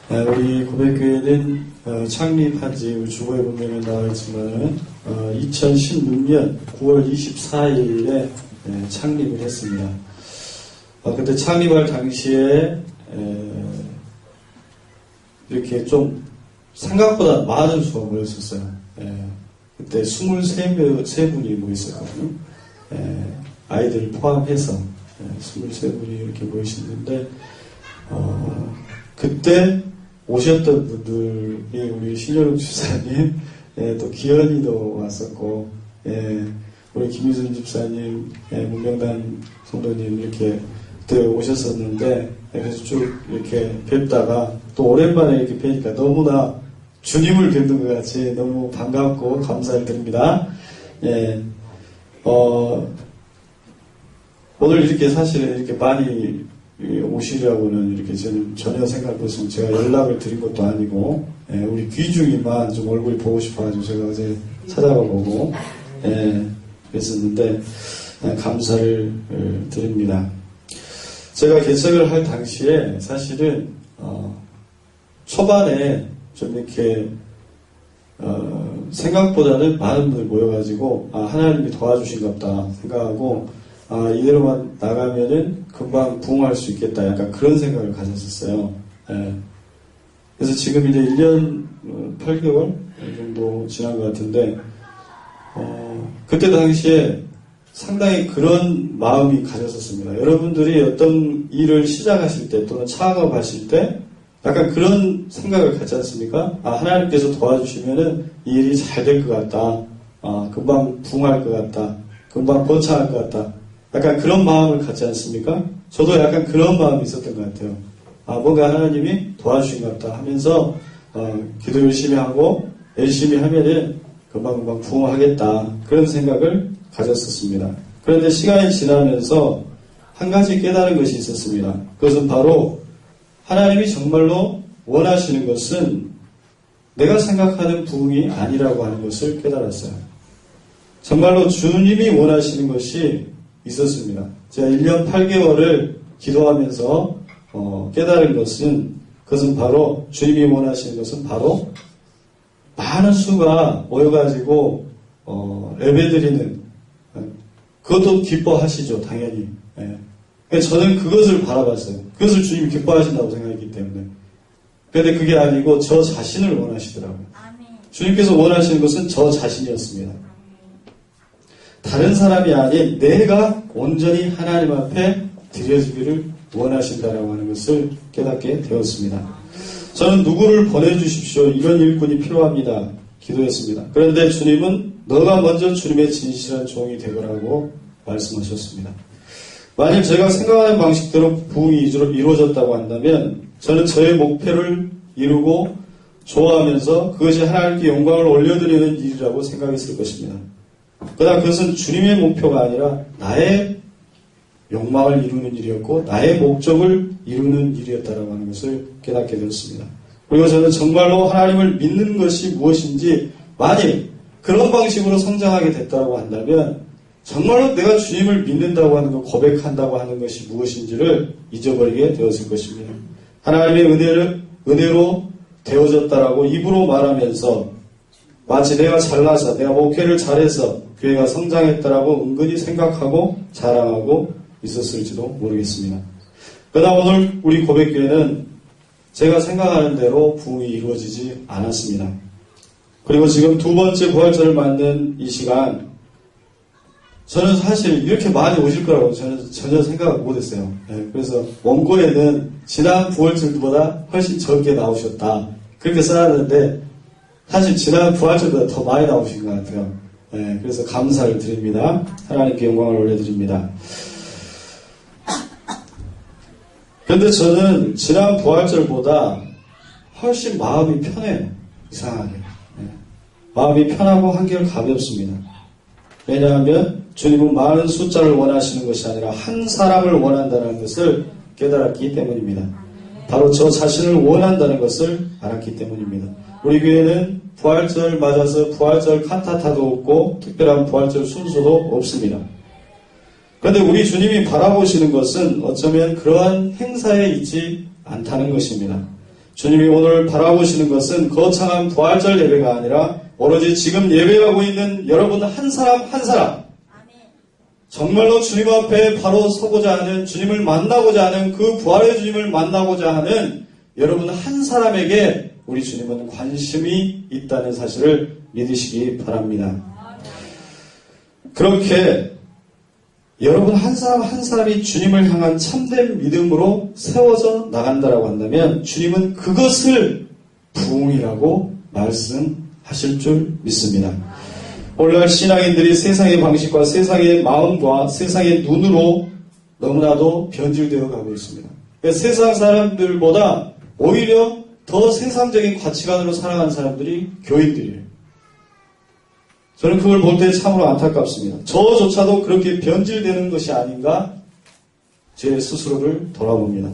우리 고백교회는 창립한 지 주보에 보면 나와 있지만 2016년 9월 24일에 창립을 했습니다. 그때 창립할 당시에 이렇게 좀 생각보다 많은 수가 모였었어요. 그때 23분이 모였었거든요. 아이들 포함해서 23분이 이렇게 모이셨는데 그때 오셨던 분들이 우리 신여룩 집사님, 또 기현이도 왔었고, 우리 김유순 집사님, 문명단 성도님 이렇게 그때 오셨었는데, 그래서 쭉 이렇게 뵙다가 또 오랜만에 이렇게 뵈니까 너무나 주님을 뵙는 것 같이 너무 반갑고 감사를 드립니다. 오늘 이렇게 사실은 이렇게 많이 오시려고는 이렇게 저는 전혀 생각할 것은 제가 연락을 드린 것도 아니고, 우리 귀중이만 좀 얼굴 보고 싶어가지고 제가 어제 찾아가 보고, 그랬었는데, 감사를 드립니다. 제가 개척을 할 당시에 사실은, 초반에 좀 이렇게, 생각보다는 많은 분들 모여가지고, 하나님이 도와주신갑다 생각하고, 이대로만 나가면은 금방 부흥할 수 있겠다. 약간 그런 생각을 가졌었어요. 그래서 지금 이제 1년 8개월 정도 지난 것 같은데, 그때 당시에 상당히 그런 마음이 가졌었습니다. 여러분들이 어떤 일을 시작하실 때 또는 창업하실 때 약간 그런 생각을 갖지 않습니까? 하나님께서 도와주시면은 이 일이 잘 될 것 같다. 금방 부흥할 것 같다. 금방 번창할 것 같다. 약간 그런 마음을 갖지 않습니까? 저도 약간 그런 마음이 있었던 것 같아요. 뭔가 하나님이 도와주신 것 같다 하면서 기도 열심히 하고 열심히 하면은 금방 부흥하겠다. 그런 생각을 가졌었습니다. 그런데 시간이 지나면서 한 가지 깨달은 것이 있었습니다. 그것은 바로 하나님이 정말로 원하시는 것은 내가 생각하는 부흥이 아니라고 하는 것을 깨달았어요. 정말로 주님이 원하시는 것이 있었습니다. 제가 1년 8개월을 기도하면서 깨달은 그것은 바로 주님이 원하시는 것은 바로 많은 수가 모여가지고 예배드리는 그것도 기뻐하시죠, 당연히. 저는 그것을 바라봤어요. 그것을 주님이 기뻐하신다고 생각했기 때문에. 그런데 그게 아니고 저 자신을 원하시더라고요. 주님께서 원하시는 것은 저 자신이었습니다. 다른 사람이 아닌 내가 온전히 하나님 앞에 드려지기를 원하신다라고 하는 것을 깨닫게 되었습니다. 저는 누구를 보내주십시오. 이런 일꾼이 필요합니다. 기도했습니다. 그런데 주님은 너가 먼저 주님의 진실한 종이 되거라고 말씀하셨습니다. 만약 제가 생각하는 방식대로 부흥이 이루어졌다고 한다면 저는 저의 목표를 이루고 좋아하면서 그것이 하나님께 영광을 올려드리는 일이라고 생각했을 것입니다. 그러나 그것은 주님의 목표가 아니라 나의 욕망을 이루는 일이었고 나의 목적을 이루는 일이었다라고 하는 것을 깨닫게 되었습니다. 그리고 저는 정말로 하나님을 믿는 것이 무엇인지 만일 그런 방식으로 성장하게 됐다고 한다면 정말로 내가 주님을 믿는다고 하는 것, 고백한다고 하는 것이 무엇인지를 잊어버리게 되었을 것입니다. 하나님의 은혜로 되어졌다라고 입으로 말하면서 마치 내가 잘나서 내가 목회를 잘해서 교회가 성장했다라고 은근히 생각하고 자랑하고 있었을지도 모르겠습니다. 그러나 오늘 우리 고백교회는 제가 생각하는 대로 부흥이 이루어지지 않았습니다. 그리고 지금 두 번째 부활절을 맞는 이 시간 저는 사실 이렇게 많이 오실 거라고 저는 전혀 생각을 못했어요. 그래서 원고에는 지난 부활절보다 훨씬 적게 나오셨다 그렇게 써놨는데 사실 지난 부활절보다 더 많이 나오신 것 같아요. 그래서 감사를 드립니다. 하나님께 영광을 올려드립니다. 그런데 저는 지난 부활절보다 훨씬 마음이 편해요. 이상하게. 마음이 편하고 한결 가볍습니다. 왜냐하면 주님은 많은 숫자를 원하시는 것이 아니라 한 사람을 원한다는 것을 깨달았기 때문입니다. 바로 저 자신을 원한다는 것을 알았기 때문입니다. 우리 교회는 부활절 맞아서 부활절 칸타타도 없고 특별한 부활절 순서도 없습니다. 그런데 우리 주님이 바라보시는 것은 어쩌면 그러한 행사에 있지 않다는 것입니다. 주님이 오늘 바라보시는 것은 거창한 부활절 예배가 아니라 오로지 지금 예배하고 있는 여러분 한 사람 한 사람, 정말로 주님 앞에 바로 서고자 하는, 주님을 만나고자 하는, 그 부활의 주님을 만나고자 하는 여러분 한 사람에게 우리 주님은 관심이 있다는 사실을 믿으시기 바랍니다. 그렇게 여러분 한 사람 한 사람이 주님을 향한 참된 믿음으로 세워져 나간다라고 한다면 주님은 그것을 부흥이라고 말씀하실 줄 믿습니다. 오늘날 신앙인들이 세상의 방식과 세상의 마음과 세상의 눈으로 너무나도 변질되어 가고 있습니다. 세상 사람들보다 오히려 더 세상적인 가치관으로 살아가는 사람들이 교인들이에요. 저는 그걸 볼 때 참으로 안타깝습니다. 저조차도 그렇게 변질되는 것이 아닌가 제 스스로를 돌아봅니다.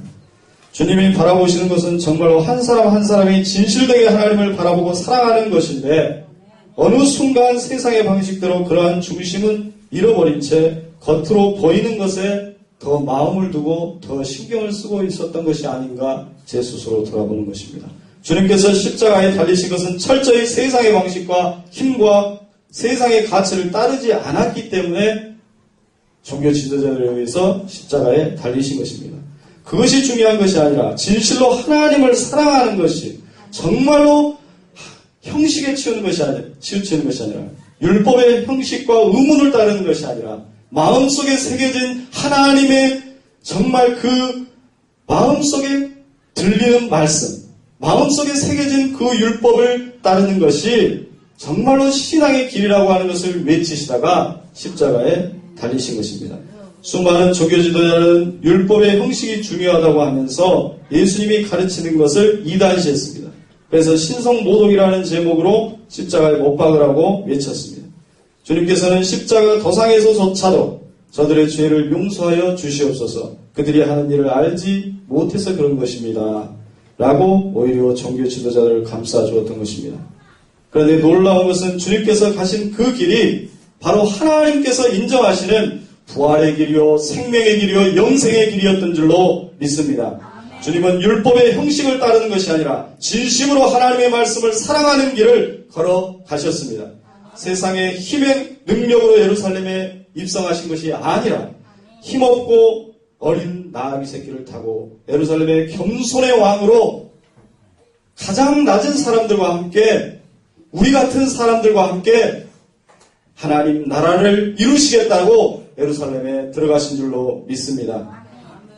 주님이 바라보시는 것은 정말로 한 사람 한 사람이 진실되게 하나님을 바라보고 사랑하는 것인데 어느 순간 세상의 방식대로 그러한 중심은 잃어버린 채 겉으로 보이는 것에 더 마음을 두고 더 신경을 쓰고 있었던 것이 아닌가 제 스스로 돌아보는 것입니다. 주님께서 십자가에 달리신 것은 철저히 세상의 방식과 힘과 세상의 가치를 따르지 않았기 때문에 종교 지도자들에 의해서 십자가에 달리신 것입니다. 그것이 중요한 것이 아니라 진실로 하나님을 사랑하는 것이 정말로 형식에 치우치는 것이 아니라 율법의 형식과 의문을 따르는 것이 아니라 마음속에 새겨진 하나님의 정말 그 마음속에 들리는 말씀, 마음속에 새겨진 그 율법을 따르는 것이 정말로 신앙의 길이라고 하는 것을 외치시다가 십자가에 달리신 것입니다. 수많은 종교 지도자는 율법의 형식이 중요하다고 하면서 예수님이 가르치는 것을 이단시했습니다. 그래서 신성모독이라는 제목으로 십자가에 못 박으라고 외쳤습니다. 주님께서는 십자가 도상에서조차도 저들의 죄를 용서하여 주시옵소서, 그들이 하는 일을 알지 못해서 그런 것입니다 라고 오히려 종교 지도자들을 감싸주었던 것입니다. 그런데 놀라운 것은 주님께서 가신 그 길이 바로 하나님께서 인정하시는 부활의 길이요, 생명의 길이요, 영생의 길이었던 줄로 믿습니다. 주님은 율법의 형식을 따르는 것이 아니라 진심으로 하나님의 말씀을 사랑하는 길을 걸어가셨습니다. 세상의 힘의 능력으로 예루살렘에 입성하신 것이 아니라 힘없고 어린 나귀 새끼를 타고 예루살렘의 겸손의 왕으로 가장 낮은 사람들과 함께, 우리 같은 사람들과 함께 하나님 나라를 이루시겠다고 예루살렘에 들어가신 줄로 믿습니다.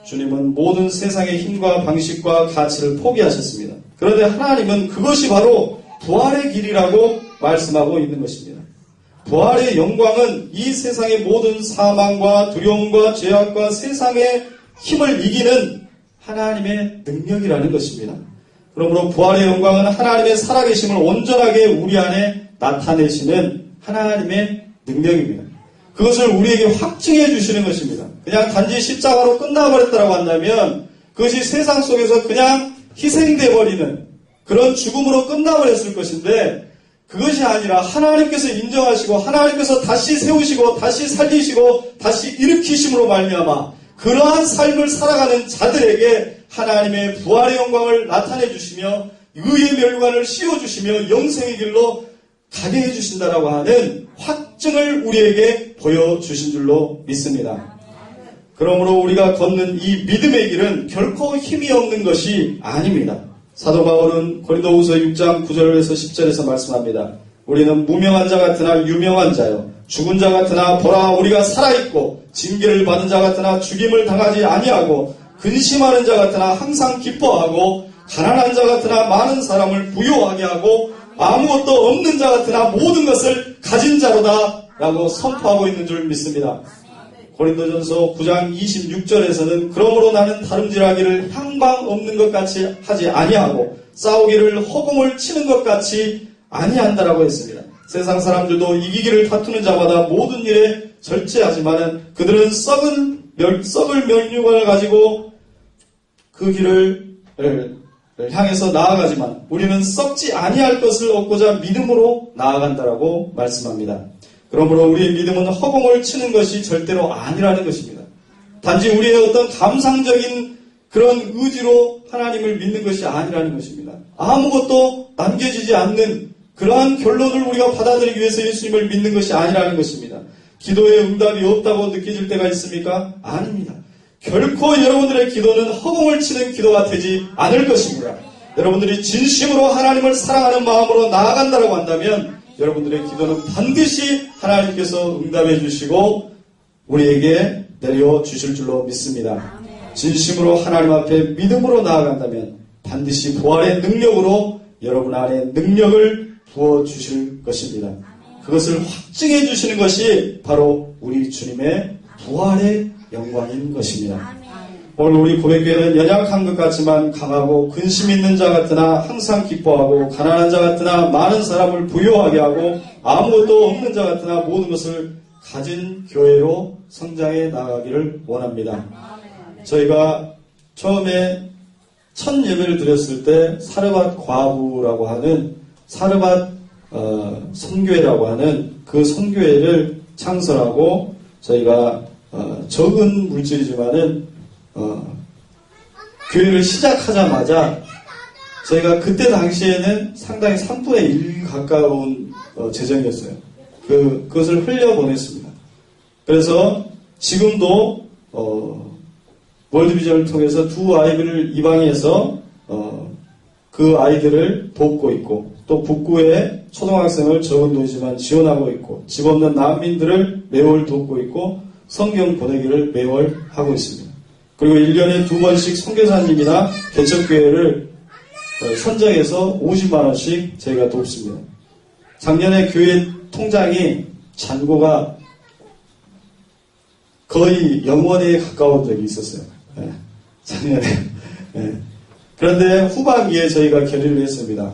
주님은 모든 세상의 힘과 방식과 가치를 포기하셨습니다. 그런데 하나님은 그것이 바로 부활의 길이라고 말씀하고 있는 것입니다. 부활의 영광은 이 세상의 모든 사망과 두려움과 죄악과 세상의 힘을 이기는 하나님의 능력이라는 것입니다. 그러므로 부활의 영광은 하나님의 살아계심을 온전하게 우리 안에 나타내시는 하나님의 능력입니다. 그것을 우리에게 확증해 주시는 것입니다. 그냥 단지 십자가로 끝나버렸다고 한다면 그것이 세상 속에서 그냥 희생돼 버리는 그런 죽음으로 끝나버렸을 것인데, 그것이 아니라 하나님께서 인정하시고 하나님께서 다시 세우시고 다시 살리시고 다시 일으키심으로 말미암아 그러한 삶을 살아가는 자들에게 하나님의 부활의 영광을 나타내 주시며 의의 멸관을 씌워주시며 영생의 길로 가게 해주신다라고 하는 확증을 우리에게 보여주신 줄로 믿습니다. 그러므로 우리가 걷는 이 믿음의 길은 결코 힘이 없는 것이 아닙니다. 사도 바울은 고린도후서 6장 9절에서 10절에서 말씀합니다. 우리는 무명한 자 같으나 유명한 자요, 죽은 자 같으나 보라 우리가 살아있고, 징계를 받은 자 같으나 죽임을 당하지 아니하고, 근심하는 자 같으나 항상 기뻐하고, 가난한 자 같으나 많은 사람을 부유하게 하고, 아무것도 없는 자 같으나 모든 것을 가진 자로다 라고 선포하고 있는 줄 믿습니다. 고린도전서 9장 26절에서는 그러므로 나는 다름질하기를 향방 없는 것 같이 하지 아니하고 싸우기를 허공을 치는 것 같이 아니한다라고 했습니다. 세상 사람들도 이기기를 다투는 자마다 모든 일에 절제하지만은 그들은 썩을 면류관을 가지고 그 길을 향해서 나아가지만 우리는 썩지 아니할 것을 얻고자 믿음으로 나아간다라고 말씀합니다. 그러므로 우리의 믿음은 허공을 치는 것이 절대로 아니라는 것입니다. 단지 우리의 어떤 감상적인 그런 의지로 하나님을 믿는 것이 아니라는 것입니다. 아무것도 남겨지지 않는 그러한 결론을 우리가 받아들이기 위해서 예수님을 믿는 것이 아니라는 것입니다. 기도에 응답이 없다고 느껴질 때가 있습니까? 아닙니다. 결코 여러분들의 기도는 허공을 치는 기도가 되지 않을 것입니다. 여러분들이 진심으로 하나님을 사랑하는 마음으로 나아간다고 한다면 여러분들의 기도는 반드시 하나님께서 응답해 주시고 우리에게 내려주실 줄로 믿습니다. 진심으로 하나님 앞에 믿음으로 나아간다면 반드시 부활의 능력으로 여러분 안에 능력을 부어주실 것입니다. 그것을 확증해 주시는 것이 바로 우리 주님의 부활의 영광인 것입니다. 오늘 우리 고백교회는 연약한 것 같지만 강하고 근심 있는 자 같으나 항상 기뻐하고 가난한 자 같으나 많은 사람을 부유하게 하고 아무것도 없는 자 같으나 모든 것을 가진 교회로 성장해 나가기를 원합니다. 저희가 처음에 첫 예배를 드렸을 때 사르밧 과부라고 하는 사르밧 선교회라고 하는 그 선교회를 창설하고 저희가 적은 물질이지만은 교회를 시작하자마자 저희가 그때 당시에는 상당히 3분의 1 가까운 재정이었어요. 그것을 흘려보냈습니다. 그래서 지금도 월드비전을 통해서 두 아이들을 입양해서 그 아이들을 돕고 있고 또 북구에 초등학생을 적은 돈이지만 지원하고 있고 집 없는 난민들을 매월 돕고 있고 성경 보내기를 매월 하고 있습니다. 그리고 1년에 2번씩 선교사님이나 개척교회를 선정해서 50만 원씩 저희가 돕습니다. 작년에 교회 통장이 잔고가 거의 0원에 가까운 적이 있었어요. 작년에. 그런데 후반기에 저희가 결의를 했습니다.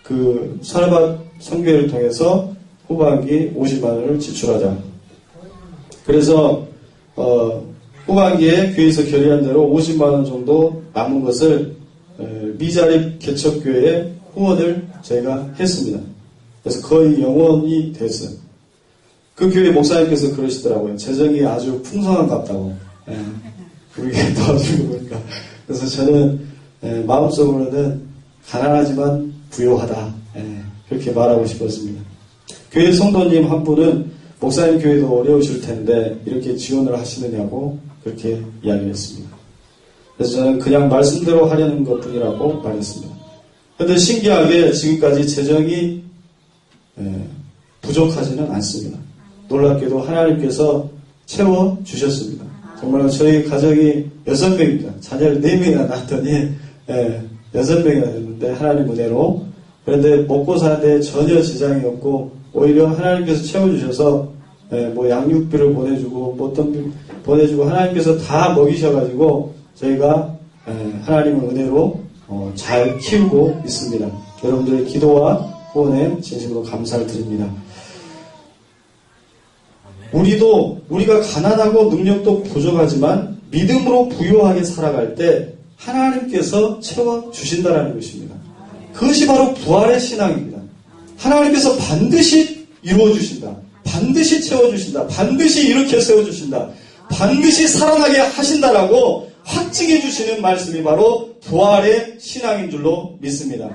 그 사르밧 선교회를 통해서 후반기 50만 원을 지출하자. 그래서 후반기에 교회에서 결의한 대로 50만 원 정도 남은 것을 미자립 개척교회에 후원을 저희가 했습니다. 그래서 거의 0원이 됐어요. 그 교회 목사님께서 그러시더라고요. 재정이 아주 풍성한 것 같다고. 그렇게 도와주는 거 보니까. 그래서 저는 마음속으로는 가난하지만 부요하다. 그렇게 말하고 싶었습니다. 교회 성도님 한 분은 목사님 교회도 어려우실 텐데 이렇게 지원을 하시느냐고 그렇게 이야기를 했습니다. 그래서 저는 그냥 말씀대로 하려는 것뿐이라고 말했습니다. 그런데 신기하게 지금까지 재정이 부족하지는 않습니다. 놀랍게도 하나님께서 채워주셨습니다. 정말 저희 가정이 6명입니다. 자녀를 4명이나 낳았더니 6명이나 됐는데 하나님 은혜로. 그런데 먹고 사는데 전혀 지장이 없고 오히려 하나님께서 채워주셔서 뭐 양육비를 보내주고 뭐 어떤 보내주고 하나님께서 다 먹이셔가지고 저희가 하나님의 은혜로 잘 키우고 있습니다. 여러분들의 기도와 후원에 진심으로 감사를 드립니다. 우리가 가난하고 능력도 부족하지만 믿음으로 부유하게 살아갈 때 하나님께서 채워주신다는 것입니다. 그것이 바로 부활의 신앙입니다. 하나님께서 반드시 이루어주신다. 반드시 채워주신다. 반드시 이렇게 세워주신다. 반드시 살아나게 하신다라고 확증해 주시는 말씀이 바로 부활의 신앙인 줄로 믿습니다.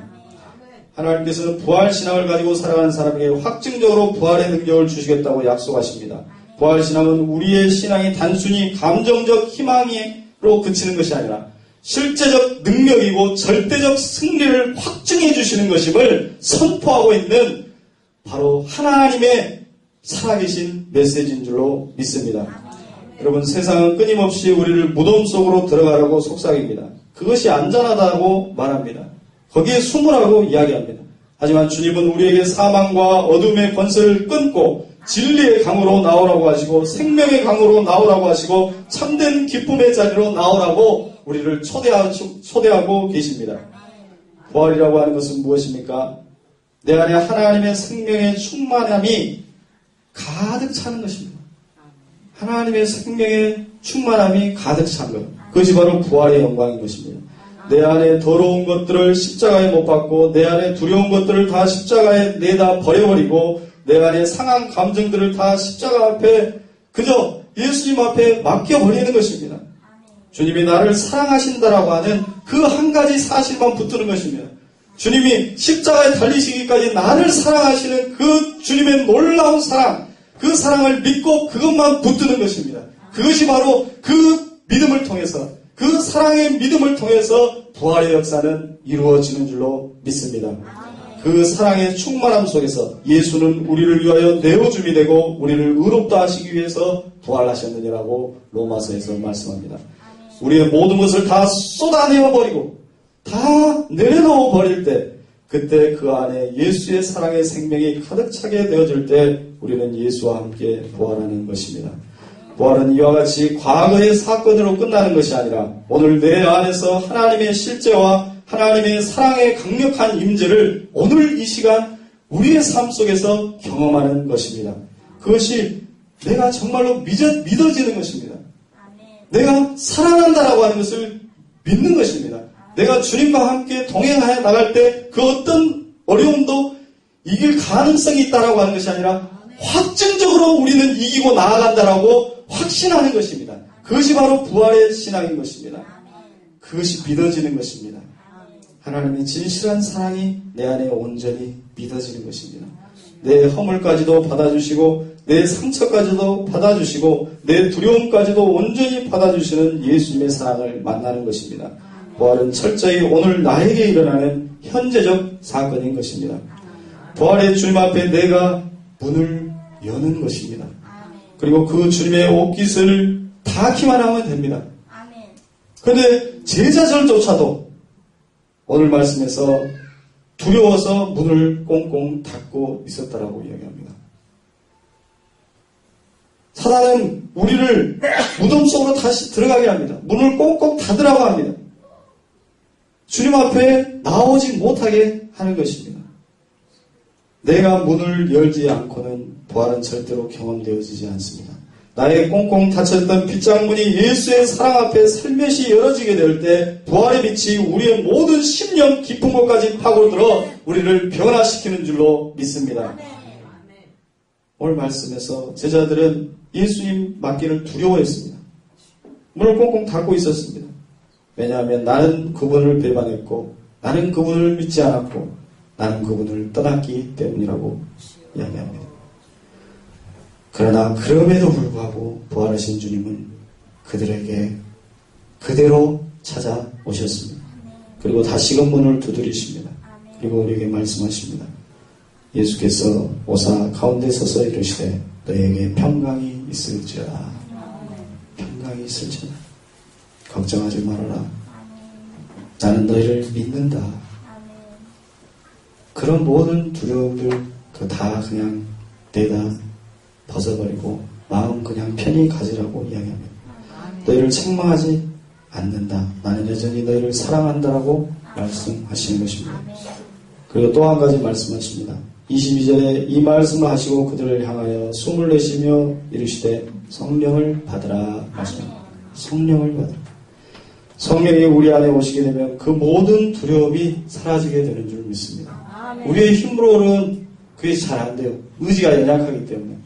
하나님께서는 부활 신앙을 가지고 살아가는 사람에게 확증적으로 부활의 능력을 주시겠다고 약속하십니다. 부활 신앙은 우리의 신앙이 단순히 감정적 희망으로 그치는 것이 아니라 실제적 능력이고 절대적 승리를 확증해 주시는 것임을 선포하고 있는 바로 하나님의 살아계신 메시지인 줄로 믿습니다. 여러분, 세상은 끊임없이 우리를 무덤 속으로 들어가라고 속삭입니다. 그것이 안전하다고 말합니다. 거기에 숨으라고 이야기합니다. 하지만 주님은 우리에게 사망과 어둠의 권세를 끊고 진리의 강으로 나오라고 하시고 생명의 강으로 나오라고 하시고 참된 기쁨의 자리로 나오라고 우리를 초대하고 계십니다. 부활이라고 하는 것은 무엇입니까? 내 안에 하나님의 생명의 충만함이 가득 차는 것입니다. 하나님의 생명의 충만함이 가득 찬 것. 그것이 바로 부활의 영광인 것입니다. 내 안에 더러운 것들을 십자가에 못 박고 내 안에 두려운 것들을 다 십자가에 내다 버려버리고 내 안에 상한 감정들을 다 십자가 앞에 그저 예수님 앞에 맡겨버리는 것입니다. 주님이 나를 사랑하신다라고 하는 그 한 가지 사실만 붙드는 것입니다. 주님이 십자가에 달리시기까지 나를 사랑하시는 그 주님의 놀라운 사랑, 그 사랑을 믿고 그것만 붙드는 것입니다. 그것이 바로 그 믿음을 통해서, 그 사랑의 믿음을 통해서 부활의 역사는 이루어지는 줄로 믿습니다. 그 사랑의 충만함 속에서 예수는 우리를 위하여 내어줌이 되고 우리를 의롭다 하시기 위해서 부활하셨느니라고 로마서에서 말씀합니다. 우리의 모든 것을 다 쏟아내어 버리고 다 내려놓아 버릴 때, 그때 그 안에 예수의 사랑의 생명이 가득 차게 되어질 때 우리는 예수와 함께 부활하는 것입니다. 부활은 이와 같이 과거의 사건으로 끝나는 것이 아니라 오늘 내 안에서 하나님의 실제와 하나님의 사랑의 강력한 임재를 오늘 이 시간 우리의 삶 속에서 경험하는 것입니다. 그것이 내가 정말로 믿어지는 것입니다. 내가 살아난다라고 하는 것을 믿는 것입니다. 내가 주님과 함께 동행하여 나갈 때 그 어떤 어려움도 이길 가능성이 있다라고 하는 것이 아니라 확증적으로 우리는 이기고 나아간다라고 확신하는 것입니다. 그것이 바로 부활의 신앙인 것입니다. 그것이 믿어지는 것입니다. 하나님의 진실한 사랑이 내 안에 온전히 믿어지는 것입니다. 내 허물까지도 받아주시고 내 상처까지도 받아주시고 내 두려움까지도 온전히 받아주시는 예수님의 사랑을 만나는 것입니다. 부활은 철저히 오늘 나에게 일어나는 현재적 사건인 것입니다. 부활의 주님 앞에 내가 문을 여는 것입니다. 그리고 그 주님의 옷깃을 닿기만 하면 됩니다. 그런데 제자들조차도 오늘 말씀에서 두려워서 문을 꽁꽁 닫고 있었다라고 이야기합니다. 사단은 우리를 무덤 속으로 다시 들어가게 합니다. 문을 꽁꽁 닫으라고 합니다. 주님 앞에 나오지 못하게 하는 것입니다. 내가 문을 열지 않고는 부활은 절대로 경험되어지지 않습니다. 나의 꽁꽁 닫혔던 빗장문이 예수의 사랑 앞에 살며시 열어지게 될 때 부활의 빛이 우리의 모든 심령 깊은 곳까지 파고들어 우리를 변화시키는 줄로 믿습니다. 오늘 말씀에서 제자들은 예수님 맞기를 두려워했습니다. 문을 꽁꽁 닫고 있었습니다. 왜냐하면 나는 그분을 배반했고 나는 그분을 믿지 않았고 나는 그분을 떠났기 때문이라고 이야기합니다. 그러나 그럼에도 불구하고 부활하신 주님은 그들에게 그대로 찾아오셨습니다. 그리고 다시금 문을 두드리십니다. 그리고 우리에게 말씀하십니다. 예수께서 오사 가운데 서서 이르시되 너에게 평강이 있을지어다. 평강이 있을지어다. 걱정하지 말아라. 나는 너희를 믿는다. 그런 모든 두려움들 다 그냥 내다 벗어버리고 마음 그냥 편히 가지라고 이야기합니다. 너희를 책망하지 않는다. 나는 여전히 너희를 사랑한다라고 말씀하시는 것입니다. 그리고 또 한 가지 말씀하십니다. 22절에 이 말씀을 하시고 그들을 향하여 숨을 내쉬며 이르시되 성령을 받으라 말씀합니다. 성령을 받으라. 성령이 우리 안에 오시게 되면 그 모든 두려움이 사라지게 되는 줄 믿습니다. 우리의 힘으로는 그게 잘 안 돼요. 의지가 연약하기 때문에.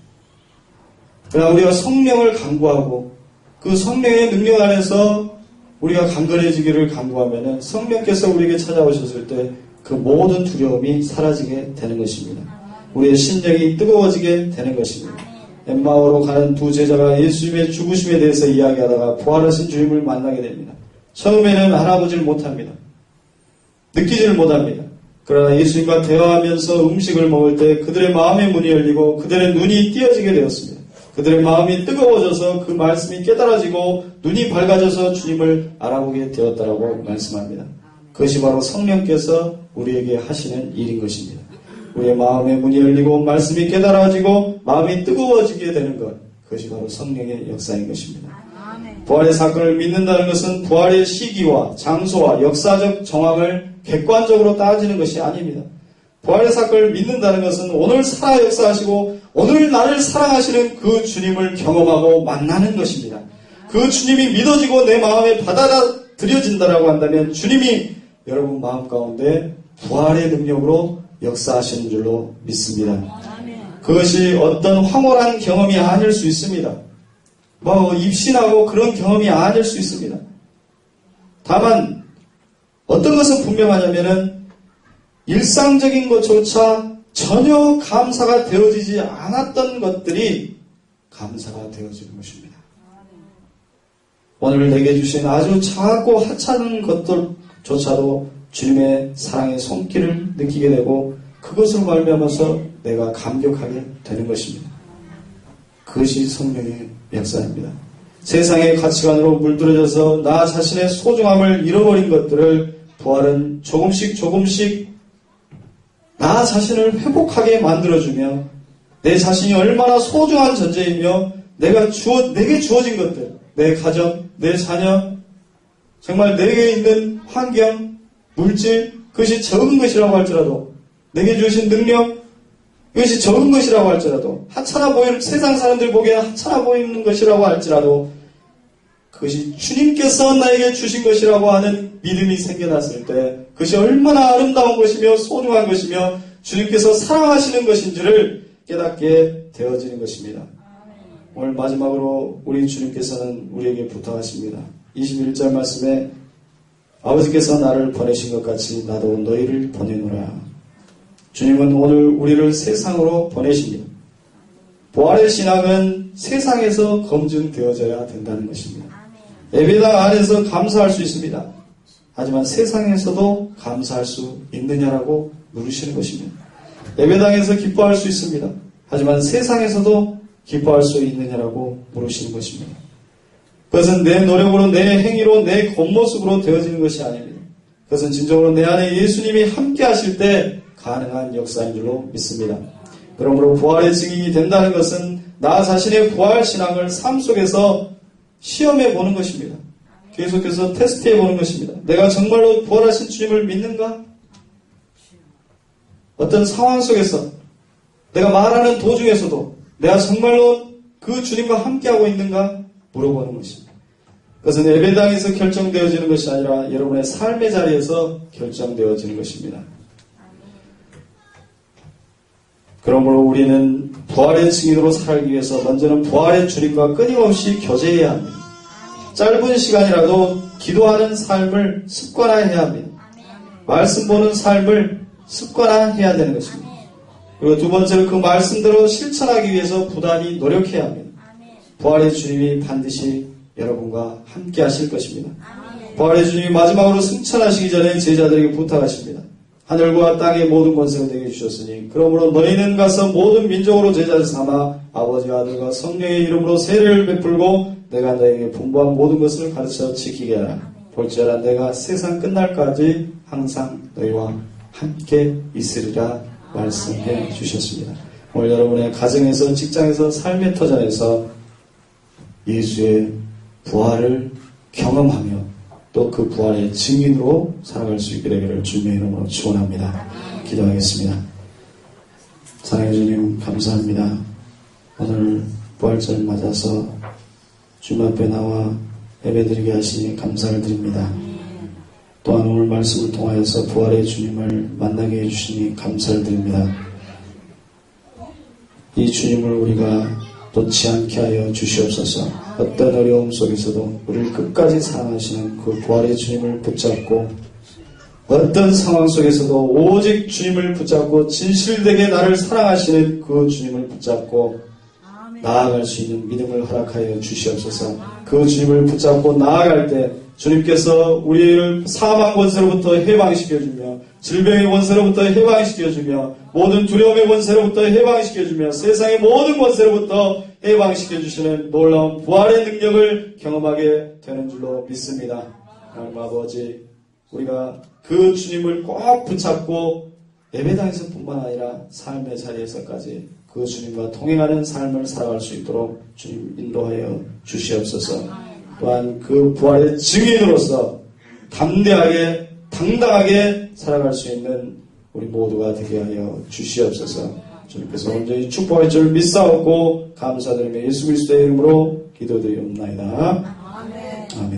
그러나 우리가 성령을 간구하고 그 성령의 능력 안에서 우리가 강건해지기를 간구하면 성령께서 우리에게 찾아오셨을 때 그 모든 두려움이 사라지게 되는 것입니다. 우리의 심령이 뜨거워지게 되는 것입니다. 엠마오로 가는 두 제자가 예수님의 죽으심에 대해서 이야기하다가 부활하신 주님을 만나게 됩니다. 처음에는 알아보질 못합니다. 느끼지를 못합니다. 그러나 예수님과 대화하면서 음식을 먹을 때 그들의 마음의 문이 열리고 그들의 눈이 띄어지게 되었습니다. 그들의 마음이 뜨거워져서 그 말씀이 깨달아지고 눈이 밝아져서 주님을 알아보게 되었다라고 말씀합니다. 그것이 바로 성령께서 우리에게 하시는 일인 것입니다. 우리의 마음의 문이 열리고 말씀이 깨달아지고 마음이 뜨거워지게 되는 것, 그것이 바로 성령의 역사인 것입니다. 부활의 사건을 믿는다는 것은 부활의 시기와 장소와 역사적 정황을 객관적으로 따지는 것이 아닙니다. 부활의 사건을 믿는다는 것은 오늘 살아 역사하시고 오늘 나를 사랑하시는 그 주님을 경험하고 만나는 것입니다. 그 주님이 믿어지고 내 마음에 받아들여진다라고 한다면 주님이 여러분 마음 가운데 부활의 능력으로 역사하시는 줄로 믿습니다. 그것이 어떤 황홀한 경험이 아닐 수 있습니다. 입신하고 그런 경험이 아닐 수 있습니다. 다만 어떤 것은 분명하냐면은 일상적인 것조차 전혀 감사가 되어지지 않았던 것들이 감사가 되어지는 것입니다. 오늘 내게 주신 아주 작고 하찮은 것들조차도 주님의 사랑의 손길을 느끼게 되고 그것으로 말미암아서 내가 감격하게 되는 것입니다. 그것이 성령의 역사입니다. 세상의 가치관으로 물들어져서 나 자신의 소중함을 잃어버린 것들을 부활은 조금씩 나 자신을 회복하게 만들어주며 내 자신이 얼마나 소중한 존재이며 내게 주어진 것들, 내 가정, 내 자녀, 정말 내게 있는 환경, 물질, 그것이 적은 것이라고 할지라도 내게 주신 능력, 이것이 적은 것이라고 할지라도 세상 사람들 보기에는 하찮아 보이는 것이라고 할지라도 그것이 주님께서 나에게 주신 것이라고 하는 믿음이 생겨났을 때 그것이 얼마나 아름다운 것이며 소중한 것이며 주님께서 사랑하시는 것인지를 깨닫게 되어지는 것입니다. 오늘 마지막으로 우리 주님께서는 우리에게 부탁하십니다. 21절 말씀에 아버지께서 나를 보내신 것 같이 나도 너희를 보내노라. 주님은 오늘 우리를 세상으로 보내십니다. 부활의 신앙은 세상에서 검증되어져야 된다는 것입니다. 예배당 안에서 감사할 수 있습니다. 하지만 세상에서도 감사할 수 있느냐라고 물으시는 것입니다. 예배당에서 기뻐할 수 있습니다. 하지만 세상에서도 기뻐할 수 있느냐라고 물으시는 것입니다. 그것은 내 노력으로, 내 행위로, 내 겉모습으로 되어지는 것이 아닙니다. 그것은 진정으로 내 안에 예수님이 함께 하실 때 가능한 역사인 줄로 믿습니다. 그러므로 부활의 증인이 된다는 것은 나 자신의 부활 신앙을 삶 속에서 시험해 보는 것입니다. 계속해서 테스트해 보는 것입니다. 내가 정말로 부활하신 주님을 믿는가? 어떤 상황 속에서 내가 말하는 도중에서도 내가 정말로 그 주님과 함께하고 있는가? 물어보는 것입니다. 그것은 예배당에서 결정되어지는 것이 아니라 여러분의 삶의 자리에서 결정되어지는 것입니다. 그러므로 우리는 부활의 증인으로 살기 위해서 먼저는 부활의 주님과 끊임없이 교제해야 합니다. 짧은 시간이라도 기도하는 삶을 습관화해야 합니다. 말씀 보는 삶을 습관화해야 되는 것입니다. 그리고 두 번째로 그 말씀대로 실천하기 위해서 부단히 노력해야 합니다. 부활의 주님이 반드시 여러분과 함께 하실 것입니다. 부활의 주님이 마지막으로 승천하시기 전에 제자들에게 부탁하십니다. 하늘과 땅의 모든 권세를 내게 주셨으니 그러므로 너희는 가서 모든 민족으로 제자를 삼아 아버지와 아들과 성령의 이름으로 세례를 베풀고 내가 너에게 분부한 모든 것을 가르쳐 지키게 하라. 볼지어라 내가 세상 끝날까지 항상 너희와 함께 있으리라 말씀해 주셨습니다. 오늘 여러분의 가정에서, 직장에서, 삶의 터전에서 예수의 부활을 경험하며 또 그 부활의 증인으로 살아갈 수 있게 되기를 주님의 이름으로 축원합니다. 기도하겠습니다. 사랑해 주님 감사합니다. 오늘 부활절 맞아서 주님 앞에 나와 예배드리게 하시니 감사를 드립니다. 또한 오늘 말씀을 통하여서 부활의 주님을 만나게 해주시니 감사를 드립니다. 이 주님을 우리가 놓지 않게 하여 주시옵소서. 어떤 어려움 속에서도 우리를 끝까지 사랑하시는 그 부활의 주님을 붙잡고 어떤 상황 속에서도 오직 주님을 붙잡고 진실되게 나를 사랑하시는 그 주님을 붙잡고 나아갈 수 있는 믿음을 허락하여 주시옵소서. 그 주님을 붙잡고 나아갈 때 주님께서 우리를 사망 권세로부터 해방시켜주며 질병의 권세로부터 해방시켜주며 모든 두려움의 권세로부터 해방시켜주며 세상의 모든 권세로부터 해방시켜주시는 놀라운 부활의 능력을 경험하게 되는 줄로 믿습니다. 하나님 아버지, 우리가 그 주님을 꼭 붙잡고 예배당에서 뿐만 아니라 삶의 자리에서까지 그 주님과 통행하는 삶을 살아갈 수 있도록 주님 인도하여 주시옵소서. 또한 그 부활의 증인으로서 담대하게 당당하게 살아갈 수 있는 우리 모두가 되게 하여 주시옵소서. 주님께서 온전히 축복할 줄 믿사옵고 감사드리며 예수 그리스도의 이름으로 기도드리옵나이다.